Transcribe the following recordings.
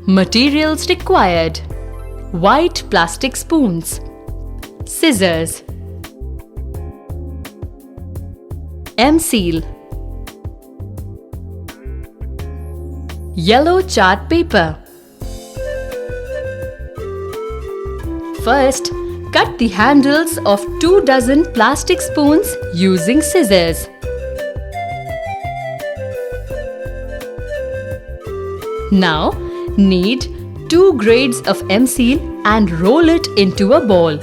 Materials required: white plastic spoons, scissors, M-seal, yellow chart paper. First, cut the handles of 24 plastic spoons using scissors. Now, knead 2 grades of M-seal and roll it into a ball.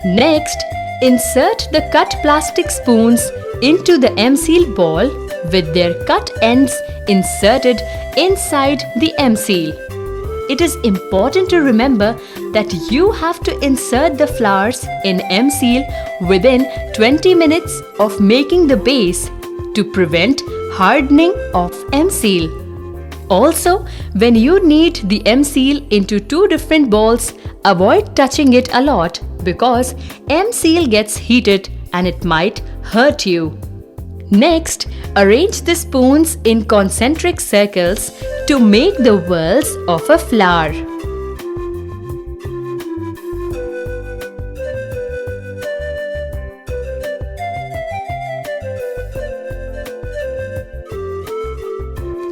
Next, insert the cut plastic spoons into the M-seal ball with their cut ends inserted inside the M-seal. It is important to remember that you have to insert the flowers in M-seal within 20 minutes of making the base to prevent hardening of M-seal. Also, when you knead the M-seal into 2 different balls, avoid touching it a lot because M-seal gets heated and it might hurt you. Next, arrange the spoons in concentric circles to make the whorls of a flower.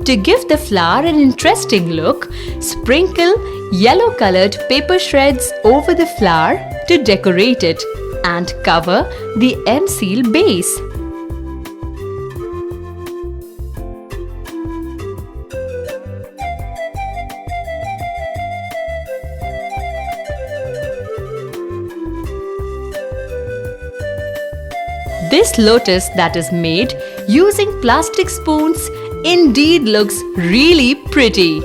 To give the flower an interesting look, sprinkle yellow-colored paper shreds over the flower to decorate it and cover the M-seal base. This lotus that is made using plastic spoons indeed looks really pretty.